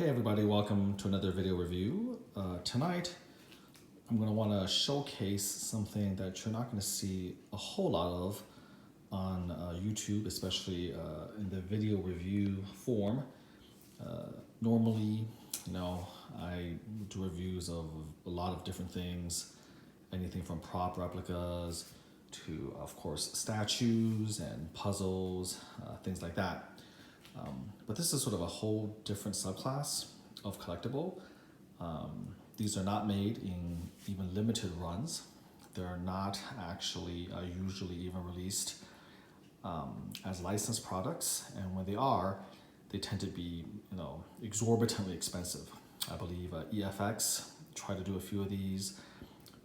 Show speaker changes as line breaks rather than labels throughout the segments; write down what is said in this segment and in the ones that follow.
Hey everybody, welcome to another video review. Tonight, I'm going to want to showcase something that you're not going to see a whole lot of on YouTube, especially in the video review form. Normally, I do reviews of a lot of different things, anything from prop replicas to, of course, statues and puzzles, things like that. But this is sort of a whole different subclass of collectible. These are not made in even limited runs. They're not actually usually even released as licensed products, and when they are, they tend to be exorbitantly expensive. I believe EFX tried to do a few of these.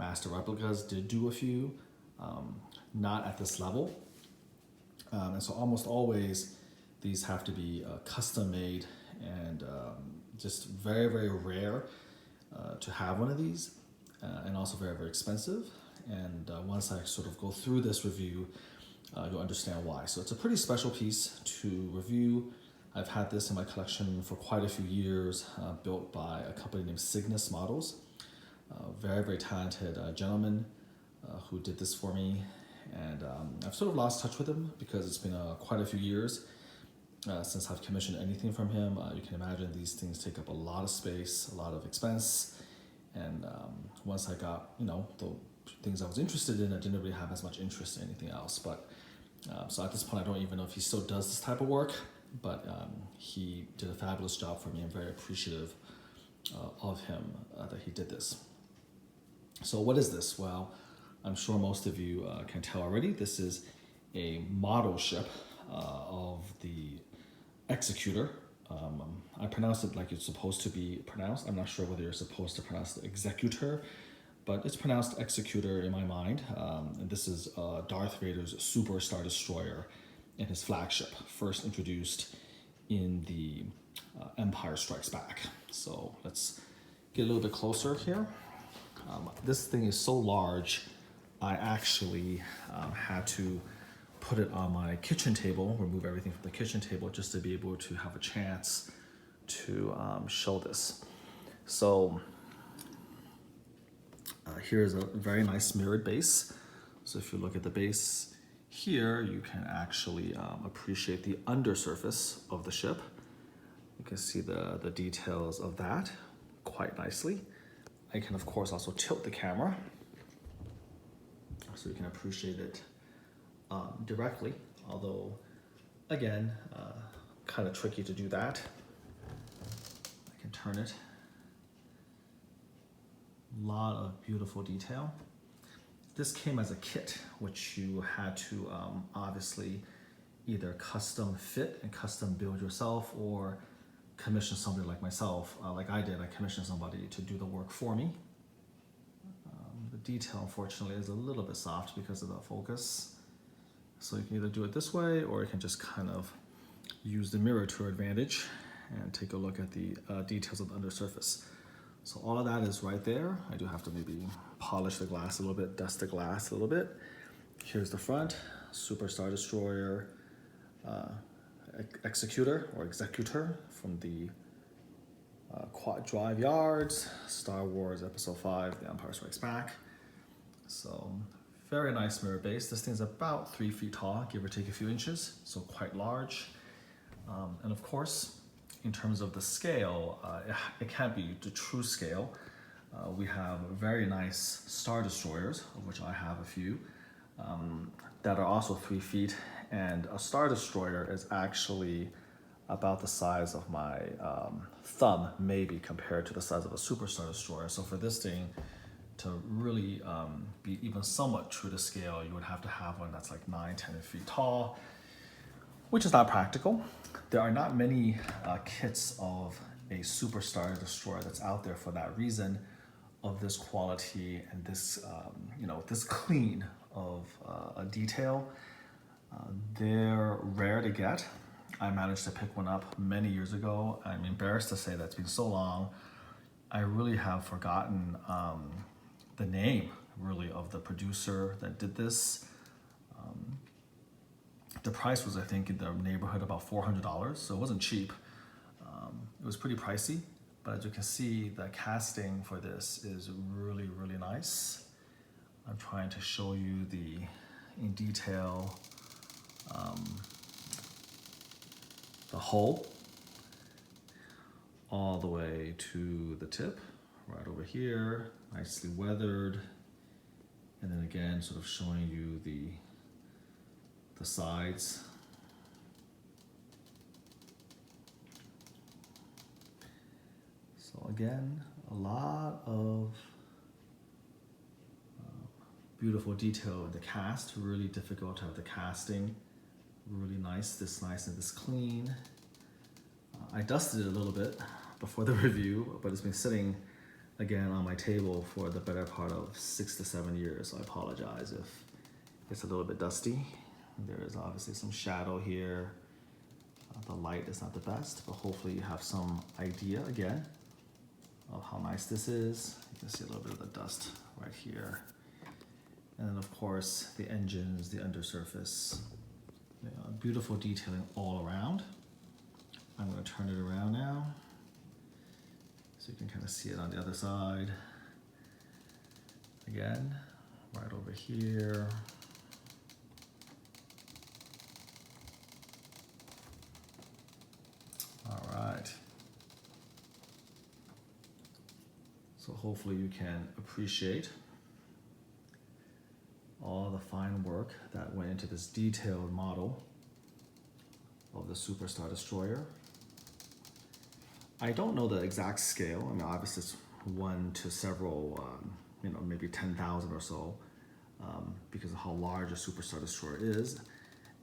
Master Replicas did do a few, not at this level, and so almost always these have to be custom made and just very, very rare to have one of these, and also very, very expensive. And once I sort of go through this review, you'll understand why. So it's a pretty special piece to review. I've had this in my collection for quite a few years, built by a company named Cygnus Models. Very, very talented gentleman who did this for me. And I've sort of lost touch with him because it's been quite a few years since I've commissioned anything from him. You can imagine these things take up a lot of space, a lot of expense. And once I got, the things I was interested in, I didn't really have as much interest in anything else. But so at this point, I don't even know if he still does this type of work, but he did a fabulous job for me. I'm very appreciative of him that he did this. So what is this? Well, I'm sure most of you can tell already. This is a model ship of the Executor. I pronounce it like it's supposed to be pronounced. I'm not sure whether you're supposed to pronounce it Executor, but it's pronounced Executor in my mind. And this is Darth Vader's Super Star Destroyer in his Flagship, first introduced in the Empire Strikes Back. So let's get a little bit closer here. This thing is so large, I actually had to put it on my kitchen table, remove everything from the kitchen table just to be able to have a chance to show this. So here's a very nice mirrored base. So if you look at the base here, you can actually appreciate the undersurface of the ship. You can see the details of that quite nicely. I can, of course, also tilt the camera so you can appreciate it directly, although again, kind of tricky to do that. I can turn it. A lot of beautiful detail. This came as a kit, which you had to obviously either custom fit and custom build yourself, or commission somebody like myself, like I did. I commissioned somebody to do the work for me. The detail, unfortunately, is a little bit soft because of the focus. So you can either do it this way, or you can just kind of use the mirror to your advantage and take a look at the details of the undersurface. So all of that is right there. I do have to maybe polish the glass a little bit, dust the glass a little bit. Here's the front, Super Star Destroyer Executor or Executor from the Quad Drive Yards, Star Wars Episode 5, The Empire Strikes Back. So very nice mirror base. This thing's about 3 feet tall, give or take a few inches, so quite large. And of course, in terms of the scale, it can't be the true scale. We have very nice Star Destroyers, of which I have a few, that are also 3 feet. And a Star Destroyer is actually about the size of my thumb, maybe, compared to the size of a Super Star Destroyer. So for this thing to really be even somewhat true to scale, you would have to have one that's like 9-10 feet tall, which is not practical. There are not many kits of a Super Star Destroyer that's out there for that reason, of this quality and this, this clean of a detail. They're rare to get. I managed to pick one up many years ago. I'm embarrassed to say that it's been so long. I really have forgotten the name, really, of the producer that did this. The price was, I think, in the neighborhood about $400, so it wasn't cheap. was pretty pricey, but as you can see, the casting for this is really, really nice. I'm trying to show you in detail the hull all the way to the tip, right over here, nicely weathered. And then again, sort of showing you the sides. So again, a lot of beautiful detail in the cast. Really difficult to have the casting really nice, this nice and this clean. I dusted it a little bit before the review, but it's been sitting again on my table for the better part of 6 to 7 years, so I apologize if it's a little bit dusty. There is obviously some shadow here. The light is not the best, but hopefully you have some idea again of how nice this is. You can see a little bit of the dust right here. And then of course the engines, the undersurface, beautiful detailing all around. I'm going to turn it around now so you can kind of see it on the other side. Again, right over here. All right. So hopefully you can appreciate all the fine work that went into this detailed model of the Superstar Destroyer. I don't know the exact scale. I mean, obviously it's 1 to several, maybe 10,000 or so, because of how large a Superstar Destroyer is.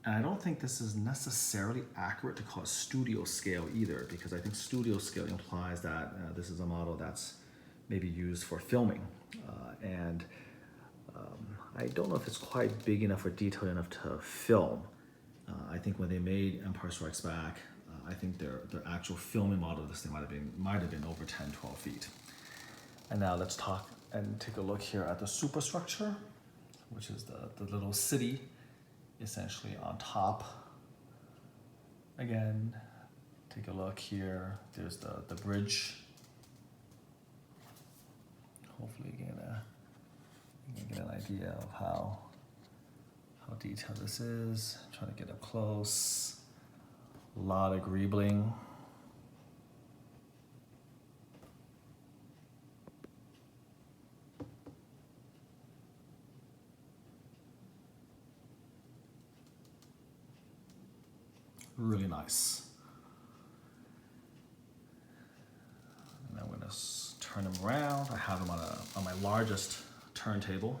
And I don't think this is necessarily accurate to call it studio scale either, because I think studio scale implies that this is a model that's maybe used for filming. I don't know if it's quite big enough or detailed enough to film. I think when they made Empire Strikes Back, I think their actual filming model of this thing might have been over 10, 12 feet. And now let's talk and take a look here at the superstructure, which is the little city essentially on top. Again, take a look here. There's the bridge. Hopefully you can get an idea of how detailed this is. Trying to get up close. A lot of greebling. Really nice. And I'm gonna turn them around. I have them on my largest turntable,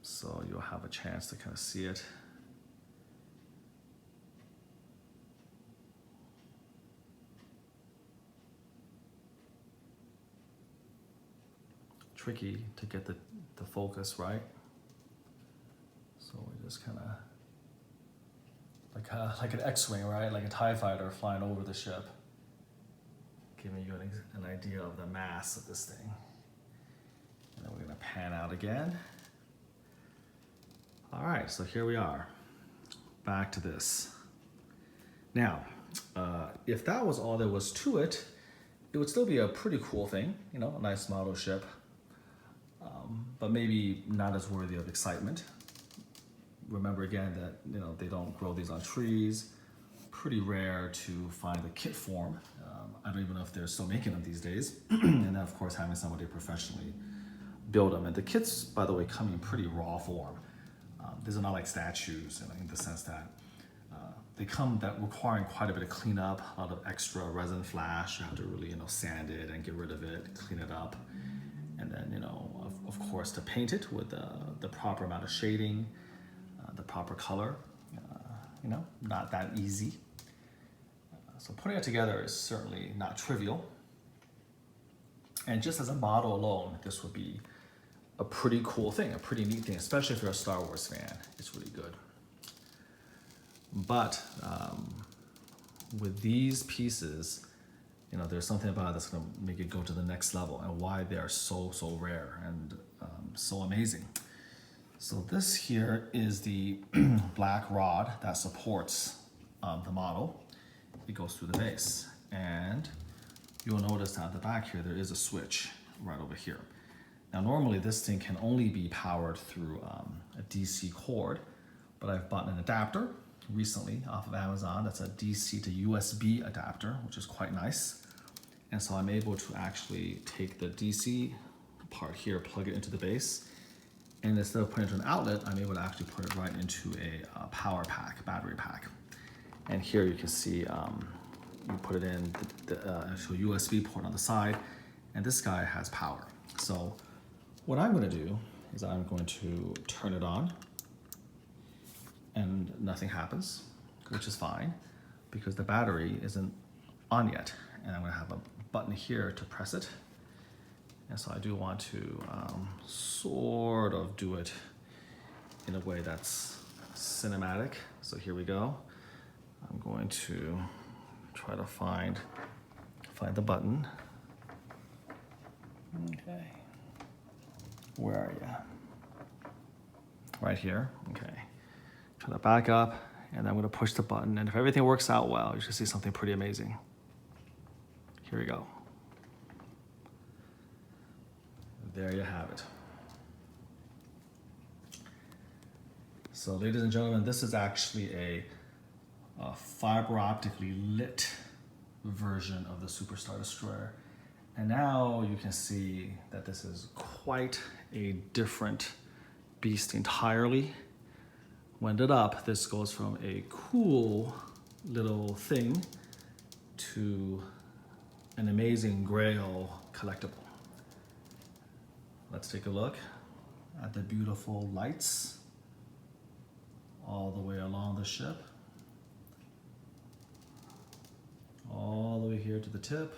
so you'll have a chance to kind of see it. Tricky to get the focus right, so we just kind of like an X-wing, right? Like a TIE fighter flying over the ship, giving you an idea of the mass of this thing. And then we're gonna pan out again. All right, so here we are, back to this. Now, if that was all there was to it, it would still be a pretty cool thing, a nice model ship, but maybe not as worthy of excitement. Remember again that they don't grow these on trees. Pretty rare to find the kit form. I don't even know if they're still making them these days. And then of course having somebody professionally build them. And the kits, by the way, come in pretty raw form. These are not like statues in the sense that they come requiring quite a bit of cleanup, a lot of extra resin flash. You have to really sand it and get rid of it, clean it up. And then of course to paint it with the proper amount of shading, the proper color, not that easy. So putting it together is certainly not trivial. And just as a model alone, this would be a pretty cool thing, a pretty neat thing, especially if you're a Star Wars fan. It's really good. But with these pieces, there's something about it that's going to make it go to the next level, and why they are so rare and so amazing. So this here is the black rod that supports the model. It goes through the base, and hand, you'll notice that at the back here, there is a switch right over here. Now, normally this thing can only be powered through a DC cord, but I've bought an adapter recently off of Amazon. That's a DC to USB adapter, which is quite nice. And so I'm able to actually take the DC part here, plug it into the base, and instead of putting it into an outlet, I'm able to actually put it right into a power pack, battery pack. And here you can see you put it in the actual USB port on the side, and this guy has power. So what I'm going to do is I'm going to turn it on, and nothing happens, which is fine because the battery isn't on yet. And I'm going to have a button here to press it. And so I do want to sort of do it in a way that's cinematic. So here we go. I'm going to try to find the button. Okay. Where are you? Right here. Okay. Turn it back up, and then I'm going to push the button. And if everything works out well, you should see something pretty amazing. Here we go. There you have it. So, ladies and gentlemen, this is actually a fiber optically lit version of the Superstar Destroyer. And now you can see that this is quite a different beast entirely. When lit up, this goes from a cool little thing to an amazing grail collectible. Let's take a look at the beautiful lights all the way along the ship, all the way here to the tip,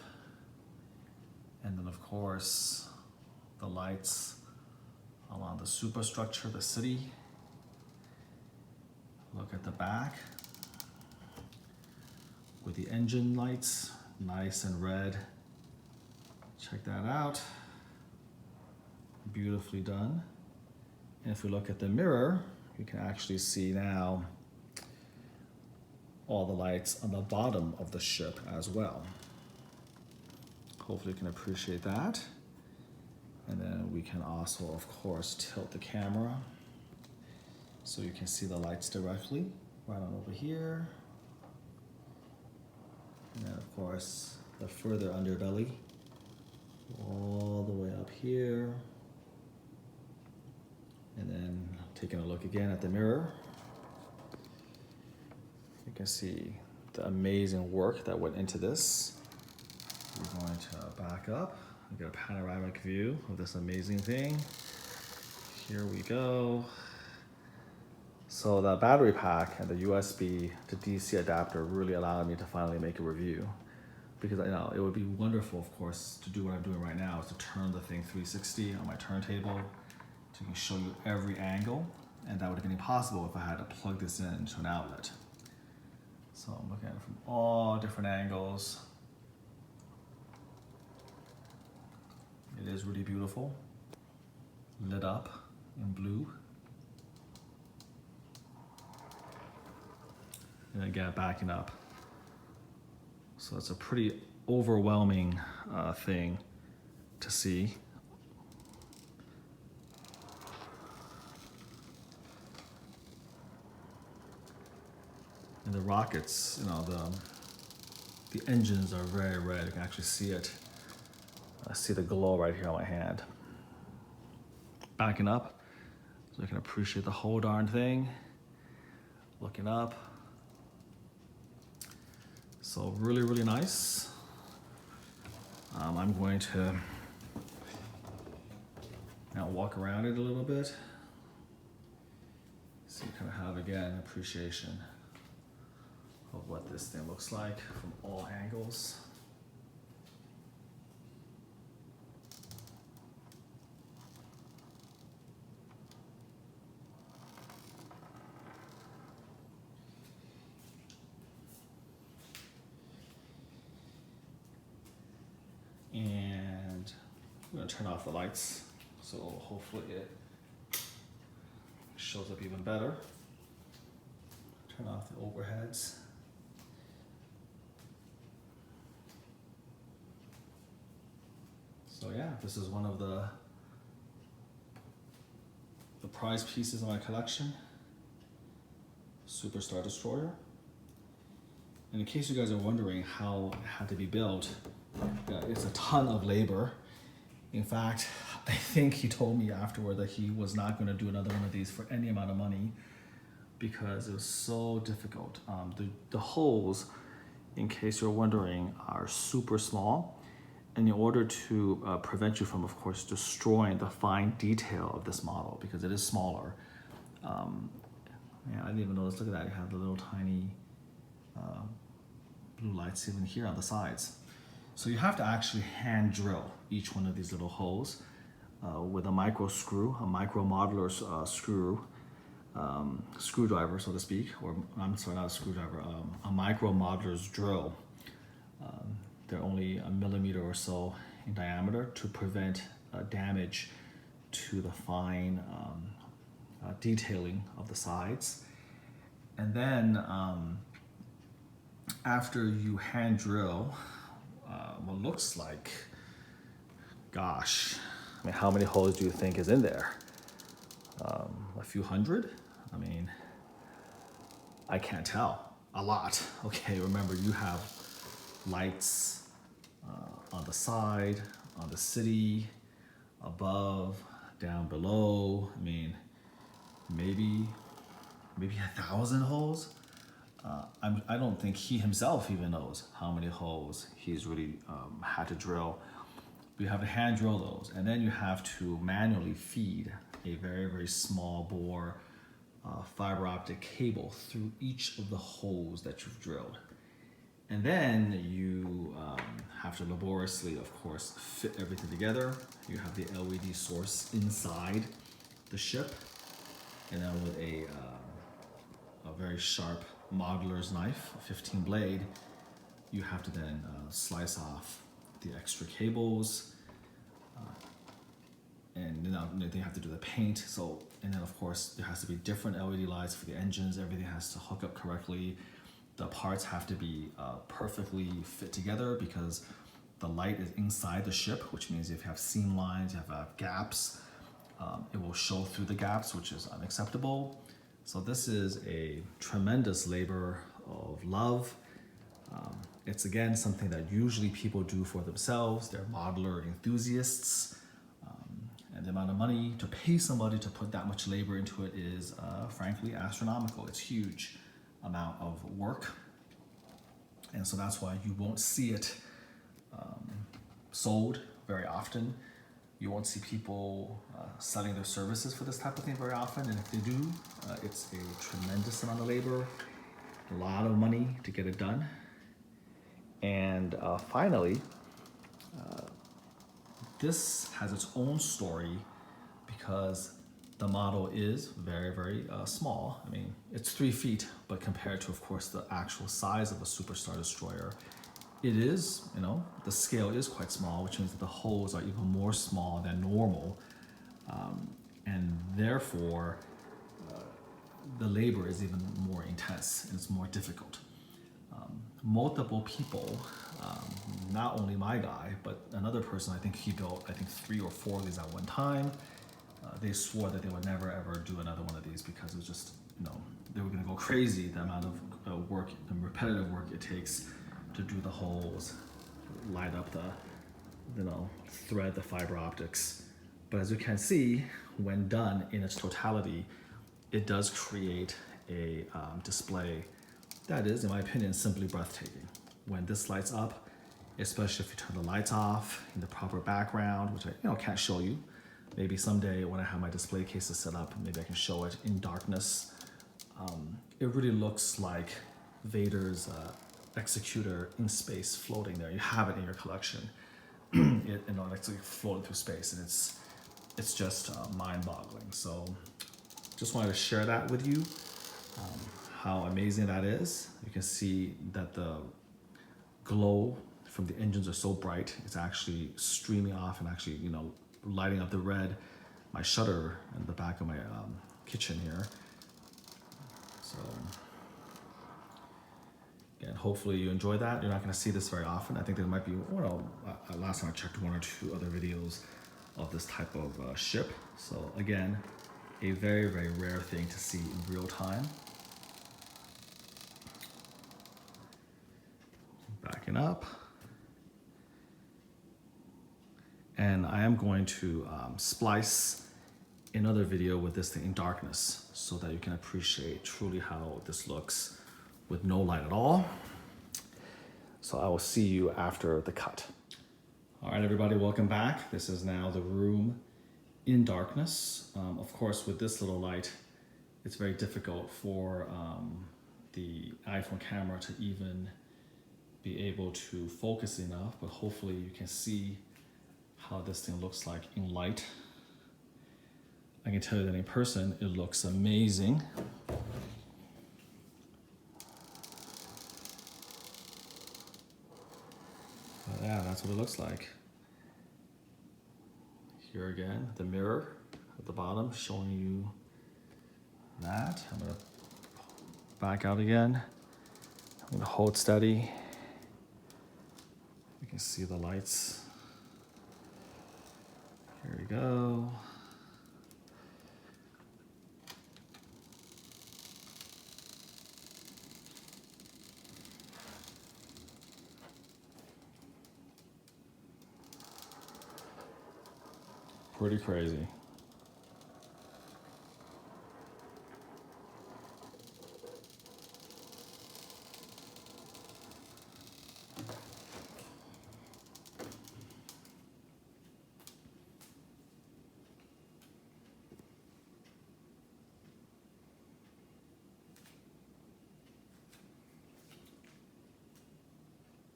and then of course the lights along the superstructure, the city. Look at the back with the engine lights, nice and red. Check that out. Beautifully done. And if we look at the mirror, you can actually see now all the lights on the bottom of the ship as well. Hopefully you can appreciate that. And then we can also, of course, tilt the camera so you can see the lights directly right on over here. And then of course, the further underbelly, all the way up here. And then taking a look again at the mirror, you can see the amazing work that went into this. We're going to back up and get a panoramic view of this amazing thing. Here we go. So the battery pack and the USB to DC adapter really allowed me to finally make a review, because it would be wonderful, of course, to do what I'm doing right now, is to turn the thing 360 on my turntable so I can show you every angle, and that would have been impossible if I had to plug this into an outlet. So I'm looking at it from all different angles. It is really beautiful, lit up in blue. And again, backing up. So it's a pretty overwhelming thing to see. And the rockets, the engines are very red. You can actually see it. I see the glow right here on my hand. Backing up, so you can appreciate the whole darn thing. Looking up. So really, really nice. I'm going to now walk around it a little bit, so you kind of have, again, appreciation of what this thing looks like from all angles. And I'm going to turn off the lights, so hopefully it shows up even better. Turn off the overheads. So yeah, this is one of the prize pieces of my collection, Super Star Destroyer. And in case you guys are wondering how it had to be built, it's a ton of labor. In fact, I think he told me afterward that he was not going to do another one of these for any amount of money because it was so difficult. The holes, in case you're wondering, are super small. And in order to prevent you from, of course, destroying the fine detail of this model, because it is smaller. Yeah, I didn't even notice, look at that, you have the little tiny blue lights even here on the sides. So you have to actually hand drill each one of these little holes with a micro screw, a micro modular screwdriver, so to speak, or I'm sorry, not a screwdriver, a micro modular's drill. They're only a millimeter or so in diameter to prevent damage to the fine detailing of the sides. And then after you hand drill what looks like, gosh, I mean, how many holes do you think is in there? A few hundred? I mean, I can't tell. A lot. Okay, remember you have lights on the side, on the city, above, down below. I mean, maybe 1,000 holes. I don't think he himself even knows how many holes he's really had to drill. You have to hand drill those, and then you have to manually feed a very, very small bore fiber optic cable through each of the holes that you've drilled. And then you have to laboriously, of course, fit everything together. You have the LED source inside the ship, and then with a very sharp modeler's knife, a 15 blade, you have to then slice off the extra cables, and then you have to do the paint. So, and then of course there has to be different LED lights for the engines. Everything has to hook up correctly. The parts have to be perfectly fit together because the light is inside the ship, which means if you have seam lines, you have gaps, it will show through the gaps, which is unacceptable. So this is a tremendous labor of love. It's again something that usually people do for themselves. They're modeler enthusiasts. And the amount of money to pay somebody to put that much labor into it is frankly astronomical. It's huge amount of work. And so that's why you won't see it sold very often. You won't see people selling their services for this type of thing very often. And if they do, it's a tremendous amount of labor, a lot of money to get it done. And finally, this has its own story because the model is very, very small. I mean, it's 3 feet, but compared to, of course, the actual size of a Super Star Destroyer, it is, the scale is quite small, which means that the holes are even more small than normal. And therefore, the labor is even more intense and it's more difficult. Multiple people, not only my guy, but another person, I think he built, 3 or 4 of these at one time. They swore that they would never ever do another one of these because it was just, they were gonna go crazy, the amount of work and repetitive work it takes to do the holes, light up the, thread the fiber optics. But as you can see, when done in its totality, it does create a display that is, in my opinion, simply breathtaking. When this lights up, especially if you turn the lights off in the proper background, which I can't show you. Maybe someday when I have my display cases set up, maybe I can show it in darkness. It really looks like Vader's Executor in space floating there. You have it in your collection. It's actually floating through space, and it's just mind-boggling. So just wanted to share that with you. How amazing that is. You can see that the glow from the engines are so bright, it's actually streaming off and actually, lighting up the red, my shutter in the back of my kitchen here. So Again, hopefully you enjoy that. You're not going to see this very often. I think there might be, last time I checked, 1 or 2 other videos of this type of ship. So again, a very, very rare thing to see in real time. Backing up. And I am going to splice another video with this thing in darkness so that you can appreciate truly how this looks with no light at all. So I will see you after the cut. All right, everybody, welcome back. This is now the room in darkness. Of course, with this little light, it's very difficult for the iPhone camera to even be able to focus enough, but hopefully you can see how this thing looks like in light. I can tell you that in person, it looks amazing. But yeah, that's what it looks like. Here again, the mirror at the bottom showing you that. I'm gonna back out again. I'm gonna hold steady. You can see the lights. Here we go. Pretty crazy.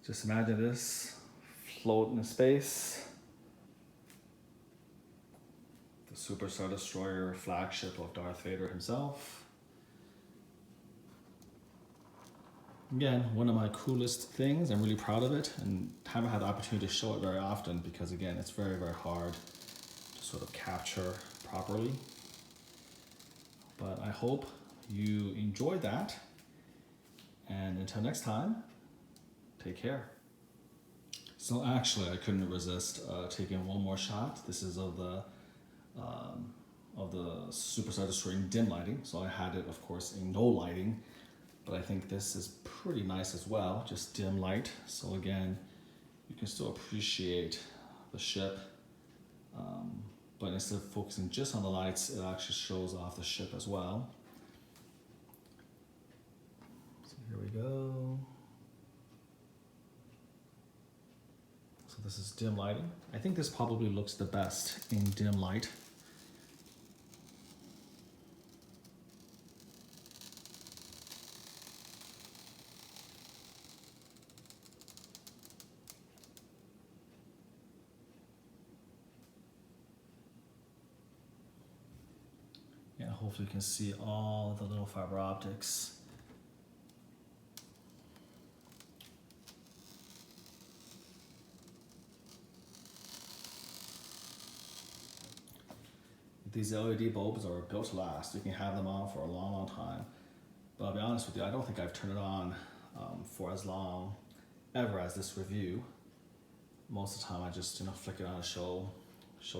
Just imagine this floating in space. The Super Star Destroyer flagship of Darth Vader himself. Again, one of my coolest things. I'm really proud of it and haven't had the opportunity to show it very often because again, it's very, very hard to sort of capture properly. But I hope you enjoyed that. And until next time, take care. So actually, I couldn't resist taking one more shot. This is of the Super Star Destroyer in dim lighting. So I had it, of course, in no lighting, but I think this is pretty nice as well, just dim light. So again, you can still appreciate the ship, but instead of focusing just on the lights, it actually shows off the ship as well. So here we go. So this is dim lighting. I think this probably looks the best in dim light. And hopefully you can see all the little fiber optics. These LED bulbs are built to last. You can have them on for a long, long time. But I'll be honest with you, I don't think I've turned it on for as long ever as this review. Most of the time I just flick it on a show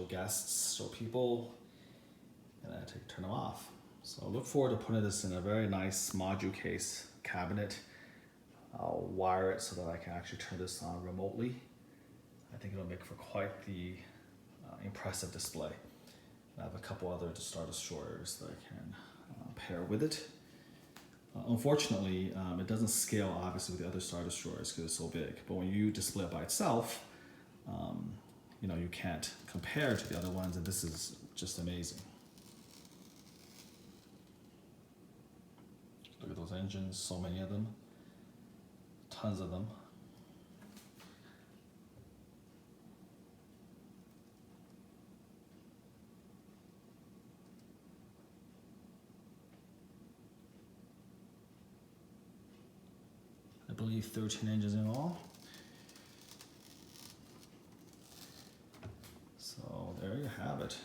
guests, show people, and then I turn them off. So I look forward to putting this in a very nice module case cabinet. I'll wire it so that I can actually turn this on remotely. I think it'll make for quite the impressive display. I have a couple other Star Destroyers that I can pair with it. Unfortunately, it doesn't scale obviously with the other Star Destroyers because it's so big. But when you display it by itself, you can't compare to the other ones, and this is just amazing. Look at those engines, so many of them, tons of them. I believe 13 engines in all. So there you have it.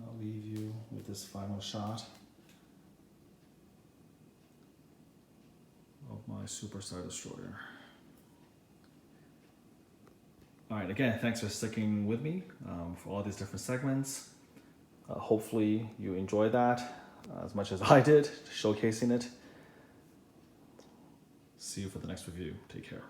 I'll leave you with this final shot. my Super Star Destroyer. All right, again, thanks for sticking with me for all these different segments. Hopefully you enjoyed that as much as I did, showcasing it. See you for the next review. Take care.